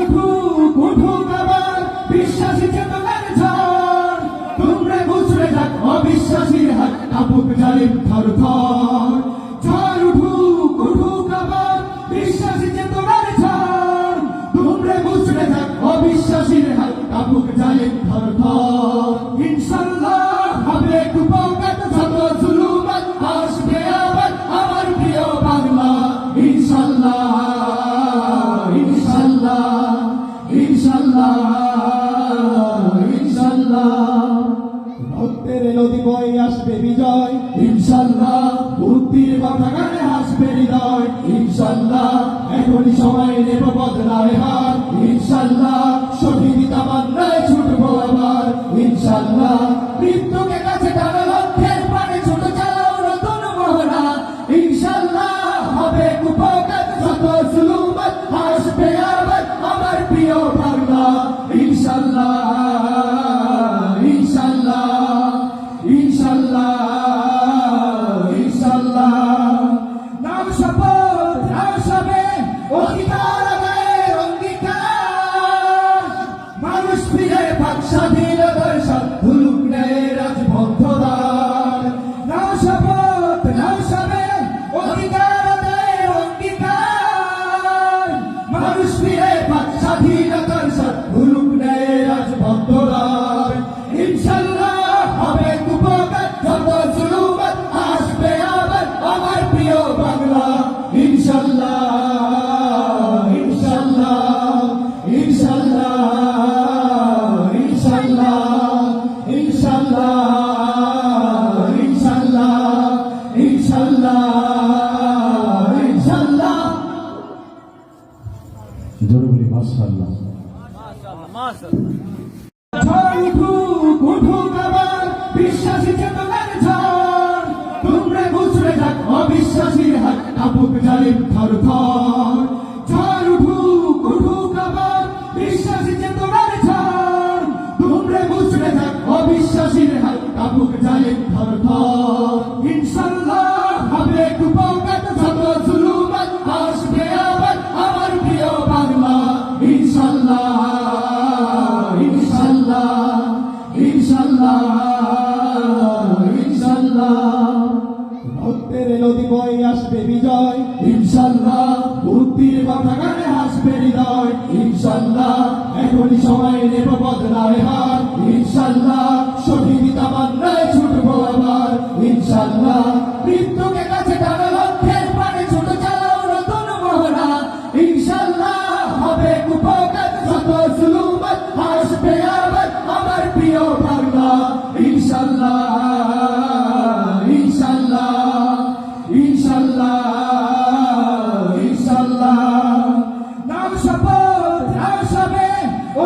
উঠুক উঠুক আবার বিশ্বাসী চেতনার ঝড়, তোমরা মুচড়ে যাক অবিশ্বাসীর হাত, কাঁপুক জালিম থর থর। ঝড় উঠুক উঠুক আবার বিশ্বাসী চেতনার ঝড়, তোমরা মুচড়ে যাক অবিশ্বাসীর হাত, কাঁপুক জালিম থর থর। ইনশাল্লাহ হবে কুপকাত যত জুলুমাত, আসবে আবার আমার প্রিয় বাংলা। ইনশাল্লাহ ইনশাল্লাহ ইনশাল্লাহ ইনশাল্লাহ। রক্তের নদী বয়ে আসবে বিজয়, ইনশাল্লাহ বুদ্ধির বাতাগানে হাসবে হৃদয়। ইনশাল্লাহ এখনই সময় নেব বদলায় হার, ইনশাল্লাহ সঠিক তামান্নায় ছুটবো আবার। ইনশাল্লাহ মৃত্যুকে কাছে টানা লক্ষ্যের পানে ছুটে চালাও নতুন মহড়া। ইনশাল্লাহ হবে কুপকাত যত জুলুমাত, আসবে আবার আমার প্রিয় বাংলা। ইনশাল্লাহ ইনশাল্লাহ ইনশাল্লাহ ইনশাল্লাহ। নাম শপথ নাম সবে অধিকার আদায়ের অঙ্গীকার, মানুষ ফিরে পাক স্বাধীনতার স্বাদ, ভুলুক ন্যায়ের রাজপথ দ্বার। নাম শপথ নাম সবে অধিকার আদায়ের অঙ্গীকার, মানুষ ফিরে পাক স্বাধীনতার স্বাদ, ভুলুক ন্যায়ের রাজপথ দ্বার। ইনশাল্লাহ হবে কুপকাত যত জুলুমাত, আসবে আবার আমার প্রিয় বাংলা। ইনশাল্লাহ ইনশাল্লাহ ইনশাল্লাহ ইনশাল্লাহ ইনশাল্লাহ ইনশাল্লাহ ইনশাল্লাহ ইনশাল্লাহ। জোরে বলি মাশাআল্লাহ। ঝড় উঠুক উঠুক আবার বিশ্বাসী চেতনার ঝড়, তোমরা মুচড়ে যাক অবিশ্বাসীর হাত, কাঁপুক জালিম থর থর। ঝড় উঠুক উঠুক আবার বিশ্বাসী চেতনার ঝড়, তোমরা মুচড়ে যাক অবিশ্বাসীর হাত, কাঁপুক জালিম থর থর। ইনশাল্লাহ হবে কুপকাত যত জুলুমাত, আসবে আবার আমার প্রিয় বাংলা। ইনশাল্লাহ ইনশাল্লাহ ইনশাল্লাহ ইনশাল্লাহ। রক্তের নদী বয়ে আসবে বিজয়, ইনশাল্লাহ বুদ্ধির বাতাগানে হাসবে হৃদয়। ইনশাল্লাহ এখনই সময় নেব বদলায় হার, ইনশাল্লাহ সঠিক তামান্নায় ছুটবো আবার। ইনশাল্লাহ মৃত্যুকে কাছে টানা লক্ষ্যের পানে ছুটে চালাও নতুন মহড়া। ইনশাল্লাহ হবে কুপকাত যত জুলুমাত, আসবে আবার আমার প্রিয় বাংলা। ইনশাল্লাহ ইনশাল্লাহ ইনশাল্লাহ ইনশাল্লাহ। নাম শপথ নাম সবে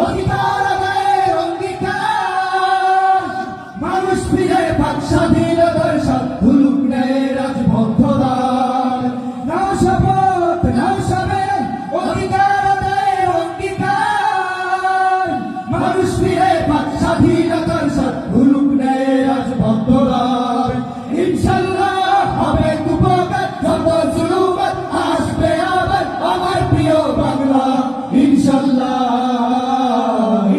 অধিকার আদায়ের অঙ্গীকার, মানুষ ফিরে পাক স্বাধীনতার স্বাদ, ভুলুক ন্যায়ের রাজপথ দ্বার। নাম শপথ নাম সবে অধিকার আদায়ের অঙ্গীকার, মানুষ ফিরে পাক স্বাধীনতার স্বাদ, ভুলুক ন্যায়ের রাজপথ দ্বার। ইনশাল্লাহ হবে কুপকাত যত জুলুমাত, আসবে আবার আমার প্রিয় বাংলা। ইনশাল্লাহ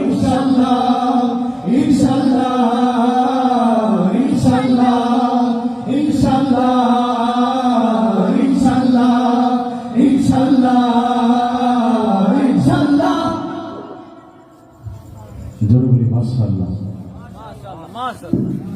ইনশাল্লাহ ইনশাল্লাহ ইনশাল্লাহ ইনশাল্লাহ ইনশাল্লাহ ইনশাল্লাহ ইনশাল্লাহ। জোরে বলি মাশাআল্লাহ। মাশাআল্লাহ মাশাআল্লাহ।